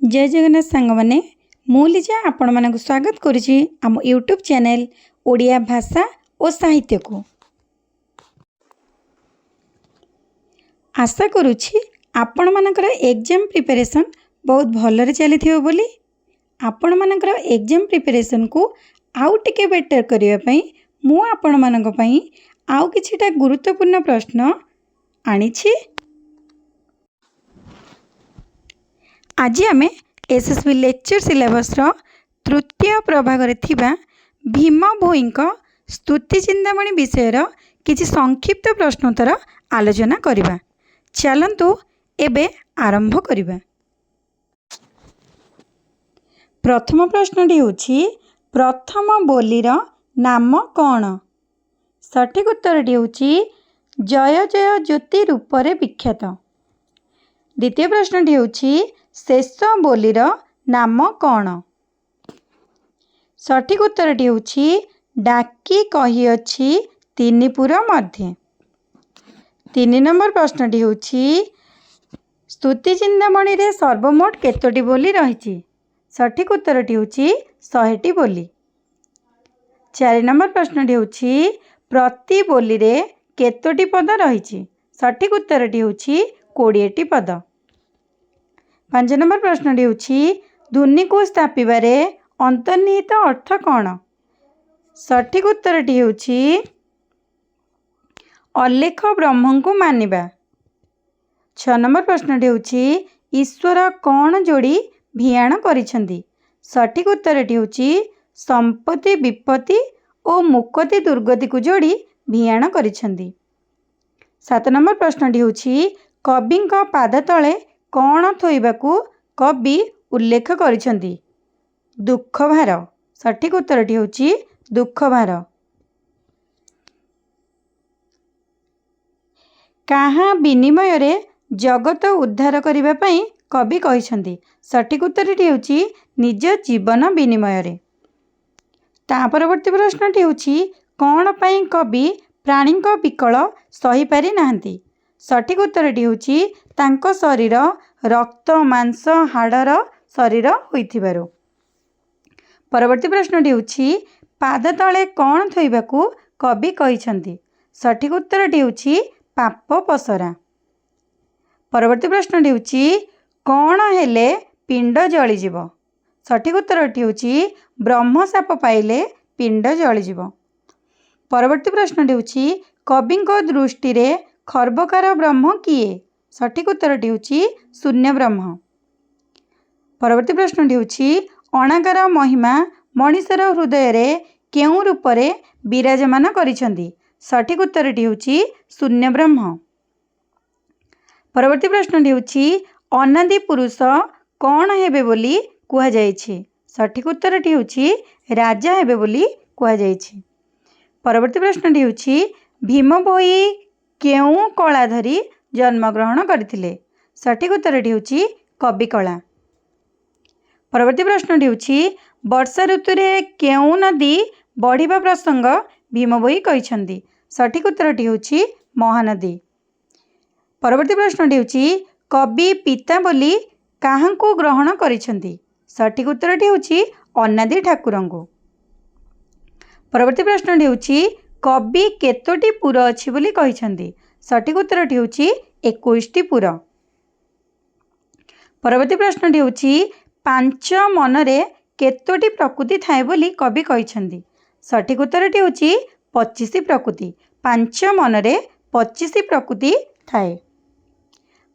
जय जगन्नाथ सांग मैंने मु लिजा आपण मानक स्वागत करुछि आम यूट्यूब चैनल ओडिया भाषा और साहित्य को। आशा करुछि आपण मानकर एग्जाम प्रिपरेशन बहुत भलरे चली बोली। आपण मानकर एग्जाम प्रिपरेशन को आउ टिके बेटर करिया पई मु आपण मानक पई आउ किछिटा गुरुत्वपूर्ण प्रश्न आनिछि। आज आम एसएसबी लेक्चर सिलेबस तृतीय प्रभाग भीम भोई स्तुति चिंतामणि विषय किछि संक्षिप्त प्रश्नोत्तर आलोचना करिबा। चलंतु एबे आरंभ करिबा। प्रथम प्रश्नटी होछि प्रथम बोलीर नाम कौन? सठिक उत्तरटी होछि जय जय ज्योति रूपरे विख्यात। द्वितीय प्रश्नटी होछि शेष बोलीर नाम कौन? सठिक उत्तरटी होछि डाकी कहिअछि तिनिपुर मध्य। 3 नंबर प्रश्नटी होछि स्तुति चिंतामणि रे सर्वमोट केतोटी बोली रहिछि? सठिक उत्तरटी होछि 100टी बोली। 4 नंबर प्रश्नटी होछि प्रति बोली रे केतोटी पद रहिछि? सठिक उत्तरटी होछि 20टी पद। 5 नंबर प्रश्नटी होछि ध्वनि को स्थापिबारे अंतर्निहित अर्थ कौन? सठिक उत्तरटी होछि अलेख ब्रह्म को मानिबा। 6 नंबर प्रश्नटी होछि ईश्वर कौन जोड़ी भियाण करिसेंती? सठिक उत्तरटी होछि संपत्ति विपत्ति और मुक्ति दुर्गति को जोड़ी भियाण करिसेंती। 7 नंबर प्रश्नटी होछि कविंक पाद तले कौन थोइबाकू कवि उल्लेख करिसेंती? दुख भार। सठिक उत्तरटी होछि दुख भार। कहाँ विनिमय रे जगत उद्धार करिबा पई कवि कहिसेंती? सठिक उत्तरटी होछि निज जीवन विनिमय रे। ता परवर्ती प्रश्नटी होछि कौन पई कवि प्राणीक विकल सही पारि नाहंती? सठिक उत्तरटी होछि तांको शरीर रक्त मांस हाड़र शरीर होइथिबारु। परवर्ती प्रश्नटी होछि पाद तले कौन थोइबाकू कवि कहिसेंती? सठिक उत्तरटी होछि पाप पसरा। परवर्ती प्रश्नटी होछि कौन हेले पिंड जलिजिब? सठिक उत्तरटी होछि ब्रह्म शाप पाइले पिंड जलिजिब। परवर्ती प्रश्नटी होछि कविंक दृष्टि रे खर्बकार ब्रह्म किए? सठिक उत्तरटी होछि शून्य ब्रह्म। परवर्ती प्रश्नटी होछि अणाकार महिमा मनीषर हृदय रे केउ रूपरे विराजमान करिसेंती? सठिक उत्तरटी होछि शून्य ब्रह्म। परवर्ती प्रश्नटी होछि अनादि पुरुष कौन हेबे बोली कुहा जायछि? सठिक उत्तरटी होछि राजा हेबे बोली कुहा जायछि। परवर्ती प्रश्नटी होछि भीम भोई केउ कला धरी जन्मग्रहण करथिले? सठिक उत्तरटी होछि कवि कला। परवर्ती प्रश्नटी होछि वर्षा ऋतु रे केउ नदी बढ़िबा प्रसंग भीम भोई कहिसेंती? सठिक उत्तरटी होछि महानदी। परवर्ती प्रश्नटी होछि कवि पिता बोली काहांकू ग्रहण करिसेंती? सठिक उत्तरटी होछि अनादि ठाकुरंकू। परवर्ती प्रश्नटी होछि कवि केतोटी पुर अछि बोली कहिसेंती? सठिक उत्तरटी होछि 21टी पुर। परवर्ती प्रश्नटी होछि पांच मनरे केतोटी प्रकृति थाए बोली कवि कहिसेंती? सठिक उत्तरटी होछि 25 प्रकृति। पांच मनरे 25 प्रकृति थाए।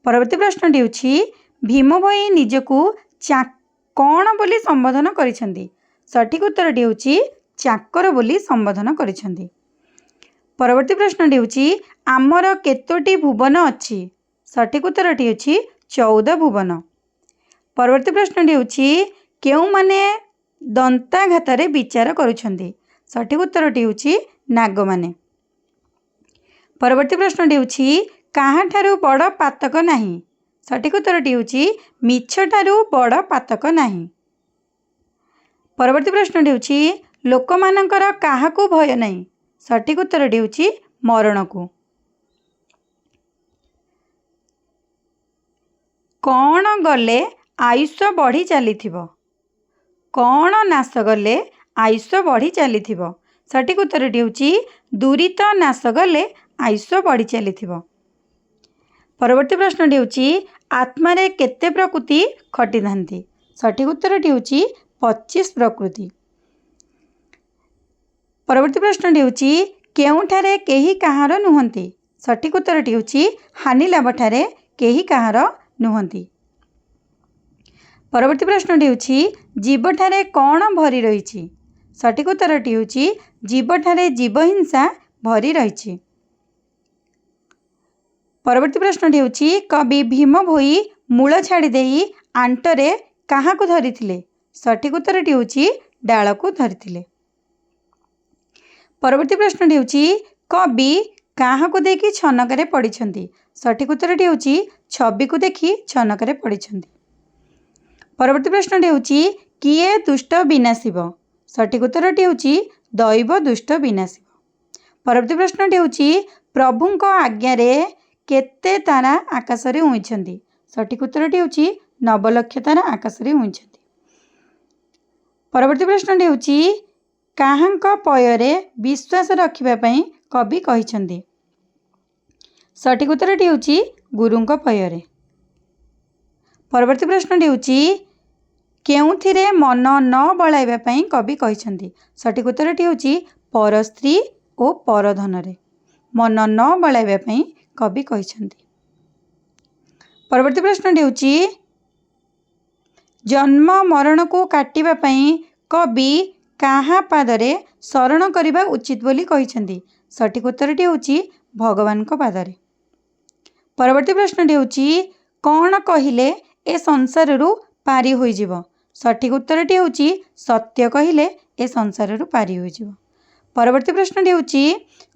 परवर्ती प्रश्नटी होछि भीम भोई निजकू कौन बोली संबोधन करिसेंती? सठिक उत्तरटी होछि चाकर बोली संबोधन करिसेंती। परवर्ती प्रश्नटी होछि आमर केतोटी भुवन अछि? सठिक उत्तरटी होछि 14 भुवन। परवर्ती प्रश्नटी होछि केउ माने दंताघातरे विचार करुछंती? सठिक उत्तरटी होछि नाग माने। परवर्ती प्रश्नटी होछि काहा ठारू बड़ पातक नाही? सठिक उत्तरटी होछि मिछ ठारू बड़ पातक नाही। परवर्ती प्रश्नटी होछि लोकमानंकर काहाकू भय नाही? सठिक उत्तरटी होछि मरण को। कौन गले आयुष बढ़ी चलीथिबो। कौन नाश गले आयुष बढ़ी चलीथिबो। सठिक उत्तरटी होउची दूरित नाश गले आयुष बढ़ी चलीथिबो। परवर्ती प्रश्नटी होउची आत्मारे केते प्रकृति खटी थांती। सठिक उत्तरटी होउची 25 प्रकृति। परवर्ती प्रश्नटी होउची केउठारे केही कहार नुहंती। सठिक उत्तरटी होउची हानि लाभठारे केही कहार नुहंती। परवर्ती प्रश्नटी होउची जीवठारे कौन भरी रहिछि। सठिक उत्तरटी होउची जीवठारे जीवहिंसा भरी रहिछि। परवर्ती प्रश्नटी होउची कवि भीम भोई मूल छाड़ी देई आंटरे काहाकु धरिथिले। सठिक उत्तरटी होउची डालकु धरिथिले। परवर्ती प्रश्नटी होउची कवि काहाकु देखि छनकरे पड़िछंती। सठिक उत्तरटी होउची छवि को देखि छनकरे पड़िछंती। परवर्ती प्रश्नटी होउची किए दुष्ट विनाशिब। सठिक उत्तरटी होउची दैव दुष्ट विनाशिब। परवर्ती प्रश्नटी होउची प्रभुंक आज्ञारे केते तारा आकाशरे उइछंती। सठिक उत्तरटी होउची 9 लक्ष तारा आकाशरे उइछंती। परवर्ती प्रश्नटी होउची काहांक पୟରେ विश्वास रखिबा पई कवि कहिछंती। सठिक उत्तरटी होउची गुरुंक पୟରେ। परवर्ती प्रश्नटी होउची केउथिरे मन न बळाइबा पई कवि कहिछंती। सठिक उत्तरटी होउची पर स्त्री ओ पर धनरे मन न बळाइबा पई कवि कहिछंती। परवर्ती प्रश्नटी होउची जन्म मरण को काटिबा पई कवि काहा पादरे शरण करिबा उचित बोली कहिछंती। सठिक उत्तरटी होउची भगवान को पादरे। परवर्ती प्रश्नटी होउची कौन कहिले ए संसार रु पारी होई जिवो। सठिक उत्तरटी होउची सत्य कहिले ए संसार रु पारी होई जिवो। परवर्ती प्रश्नटी होउची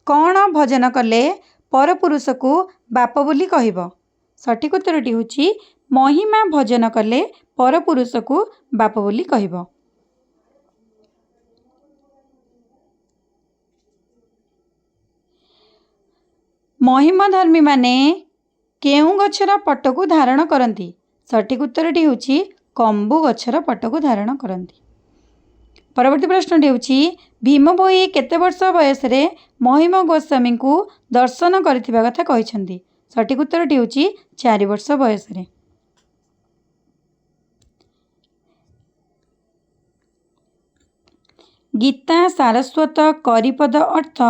कौन भजन कले पर पुरुष को बाप बोली कहिबो। सठिक उत्तरटी होउची महिमा भजन कले पर पुरुष को बाप बोली कहिबो। महिमा धर्मी माने केउ गछर पट को धारण करती। सठिक उत्तरटी होउची कंबु गछर पट को धारण करती। परवर्ती प्रश्नटी होउची भीम भोई केते वर्ष बयस रे महिमा गोस्वामी को दर्शन करथिबा कथा कहिछंती। सठिक उत्तरटी होउची 4 वर्ष बयस रे। गीता सारस्वत करिपद अर्थ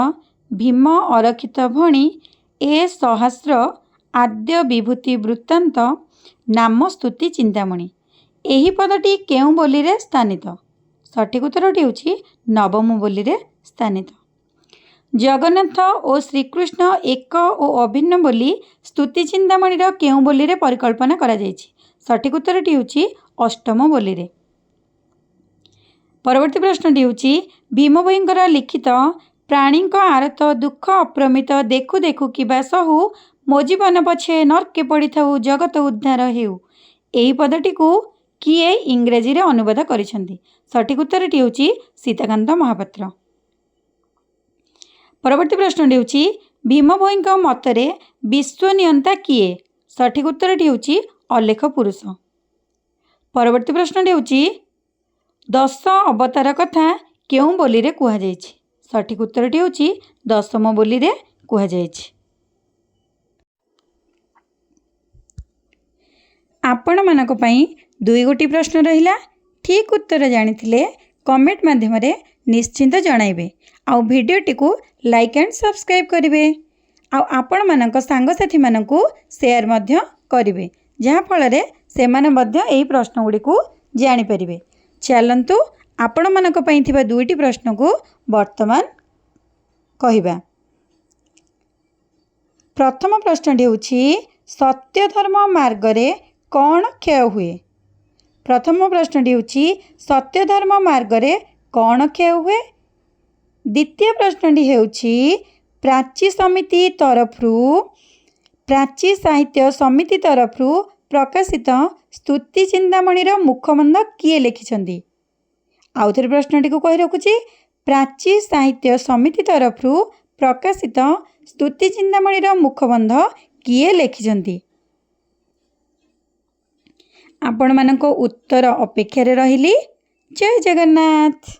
भीम अरखित भणी ए सहस्र आद्य विभूति वृत्तांत नाम स्तुति चिंतामणि। एही पदटी केउ बोली रे स्थानित। सठिक उत्तरटी होउची नवम बोली रे स्थानित। जगन्नाथ और श्रीकृष्ण एक और अभिन्न बोली स्तुति चिंतामणि केउ बोली रे परिकल्पना करा जायछि। सठिक उत्तरटी होउची अष्टम बोली रे। परवर्ती प्रश्नटी होउची भीम भोईंकर लिखित प्राणी आरत दुख अप्रमित देखु देखु किबा सहु मो जीवन पछे नरके पड़ी थाउ जगत उद्धार हेउ। एही पदटी को किए इंग्रेजी रे अनुवाद करिसेंती। सठिक उत्तरटी होउची सीताकांत महापात्र। परवर्ती प्रश्नटी होउची भीम भोईंक मतरे विश्व नियंता किए। सठिक उत्तरटी होउची अलेख पुरुष। परवर्ती प्रश्नटी होउची 10 अवतार कथा केउ बोली रे कुहा जायछि। सठिक उत्तरटी होउची दशम बोली रे कुहा जायछि। आपण मानक पई 2 गोटी प्रश्न रहिला। ठीक उत्तर जानिथिले कमेंट माध्यम रे निश्चिंत जणाइबे। आउ भिडियोटी को लाइक एंड सब्सक्राइब करिवे। आउ आपण मानक सांगसाथी मानकू शेयर मध्य करिवे जहा फल रे सेमाने मध्य एही प्रश्न गुडी को जानि परिबे। चलंतु आपण मानक पई थिबा 2टी प्रश्न को वर्तमान कहिबा। प्रथम प्रश्नटी होउची सत्य धर्म मार्ग रे कौन क्षय हुए। प्रथम प्रश्नटी होउची सत्य धर्म मार्ग रे कौन क्षय हुए। द्वितीय प्रश्नटी होउची प्राची समिति तरफरु प्राची साहित्य समिति तरफरु प्रकाशित स्तुति चिंतामणिर मुखबंध किए लिखिछंती। आउ थरे प्रश्नटी को कहि रखुची प्राची साहित्य समिति तरफरु प्रकाशित स्तुति चिंतामणिर मुखबंध किए लिखिछंती। ଆପଣମାନଙ୍କ ଉତ୍ତର ଅପେକ୍ଷାରେ ରହିଲି। ଜୟ ଜଗନ୍ନାଥ।